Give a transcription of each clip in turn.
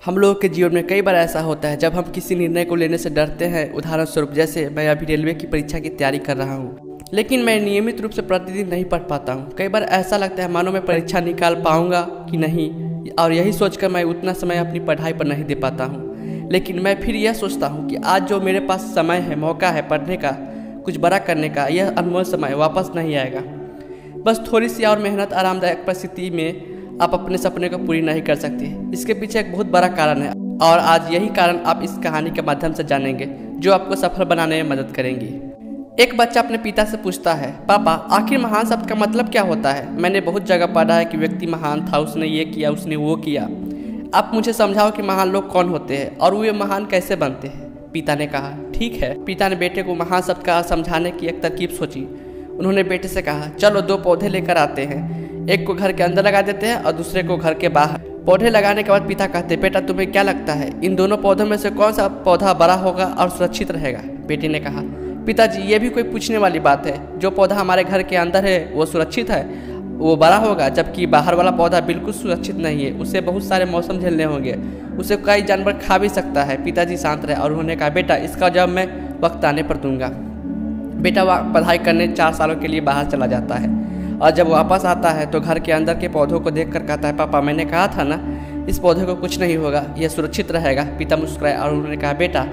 हम लोगों के जीवन में कई बार ऐसा होता है जब हम किसी निर्णय को लेने से डरते हैं। उदाहरण स्वरूप जैसे मैं अभी रेलवे की परीक्षा की तैयारी कर रहा हूँ, लेकिन मैं नियमित रूप से प्रतिदिन नहीं पढ़ पाता हूँ। कई बार ऐसा लगता है मानो मैं परीक्षा निकाल पाऊंगा कि नहीं, और यही सोचकर मैं उतना समय अपनी पढ़ाई पर नहीं दे पाता हूँ। लेकिन मैं फिर यह सोचता हूँ कि आज जो मेरे पास समय है, मौका है पढ़ने का, कुछ बड़ा करने का, यह अनमोल समय वापस नहीं आएगा। बस थोड़ी सी और मेहनत, आरामदायक परिस्थिति में आप अपने सपने को पूरी नहीं कर सकते। इसके पीछे एक बहुत बड़ा कारण है, और आज यही कारण आप इस कहानी के माध्यम से जानेंगे, जो आपको सफल बनाने में मदद करेंगी। एक बच्चा अपने पिता से पूछता है, पापा आखिर महान शब्द का मतलब क्या होता है? मैंने बहुत जगह पढ़ा है कि व्यक्ति महान था, उसने ये किया, उसने वो किया। आप मुझे समझाओ कि महान लोग कौन होते हैं और वे महान कैसे बनते हैं। पिता ने कहा, ठीक है। पिता ने बेटे को महान शब्द का समझाने की एक तरकीब सोची। उन्होंने बेटे से कहा, चलो 2 पौधे लेकर आते हैं, एक को घर के अंदर लगा देते हैं और दूसरे को घर के बाहर। पौधे लगाने के बाद पिता कहते, बेटा तुम्हें क्या लगता है इन दोनों पौधों में से कौन सा पौधा बड़ा होगा और सुरक्षित रहेगा? बेटे ने कहा, पिताजी ये भी कोई पूछने वाली बात है? जो पौधा हमारे घर के अंदर है वो सुरक्षित है, वो बड़ा होगा, जबकि बाहर वाला पौधा बिल्कुल सुरक्षित नहीं है। उसे बहुत सारे मौसम झेलने होंगे, उसे कई जानवर खा भी सकता है। पिताजी शांत रहे और उन्होंने कहा, बेटा इसका जवाब मैं वक्त आने पर दूंगा। बेटा पढ़ाई करने 4 सालों के लिए बाहर चला जाता है, और जब वापस आता है तो घर के अंदर के पौधों को देखकर कहता है, पापा मैंने कहा था ना, इस पौधे को कुछ नहीं होगा, यह सुरक्षित रहेगा। पिता मुस्कुराए और उन्होंने कहा, बेटा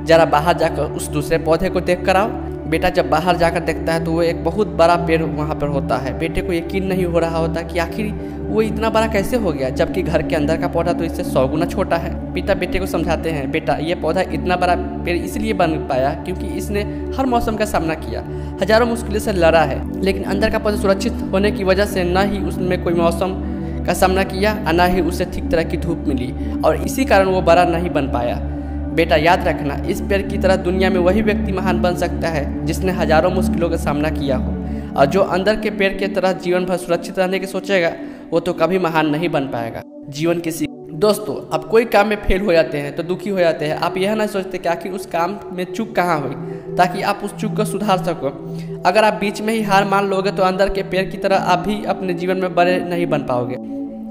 जरा बाहर जाकर उस दूसरे पौधे को देख कर आओ। बेटा जब बाहर जाकर देखता है तो वो एक बहुत बड़ा पेड़ वहाँ पर होता है। बेटे को यकीन नहीं हो रहा होता कि आखिर वो इतना बड़ा कैसे हो गया, जबकि घर के अंदर का पौधा तो इससे 100 गुना छोटा है। पिता बेटे को समझाते हैं, बेटा ये पौधा इतना बड़ा पेड़ इसलिए बन पाया क्योंकि इसने हर मौसम का सामना किया, हजारों मुश्किलों से लड़ा है, लेकिन अंदर का पौधा सुरक्षित होने की वजह से न ही उसमें कोई मौसम का सामना किया, न ही उसे ठीक तरह की धूप मिली, और इसी कारण वो बड़ा नहीं बन पाया। बेटा याद रखना, इस पेड़ की तरह दुनिया में वही व्यक्ति महान बन सकता है जिसने हजारों मुश्किलों का सामना किया हो, और जो अंदर के पेड़ की तरह जीवन भर सुरक्षित रहने की सोचेगा वो तो कभी महान नहीं बन पाएगा। जीवन की सीख। दोस्तों, आप कोई काम में फेल हो जाते हैं तो दुखी हो जाते हैं। आप यह ना सोचते कि आखिर उस काम में चूक कहाँ हुई, ताकि आप उस चूक को सुधार सको। अगर आप बीच में ही हार मान लोगे तो अंदर के पेड़ की तरह आप भी अपने जीवन में बड़े नहीं बन पाओगे।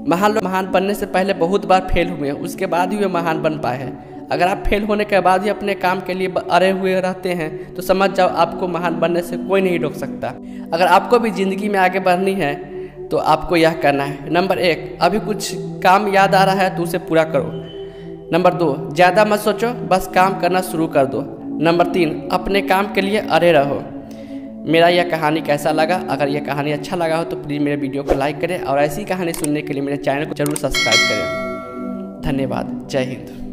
महान लोग महान बनने से पहले बहुत बार फेल हुए, उसके बाद ही वे महान बन पाए हैं। अगर आप फेल होने के बाद ही अपने काम के लिए अड़े हुए रहते हैं तो समझ जाओ आपको महान बनने से कोई नहीं रोक सकता। अगर आपको भी ज़िंदगी में आगे बढ़नी है तो आपको यह करना है, नंबर 1, अभी कुछ काम याद आ रहा है तो उसे पूरा करो। नंबर 2, ज़्यादा मत सोचो, बस काम करना शुरू कर दो। नंबर 3, अपने काम के लिए अड़े रहो। मेरा यह कहानी कैसा लगा? अगर यह कहानी अच्छा लगा हो तो प्लीज़ मेरे वीडियो को लाइक करें, और ऐसी कहानी सुनने के लिए मेरे चैनल को जरूर सब्सक्राइब करें। धन्यवाद। जय हिंद।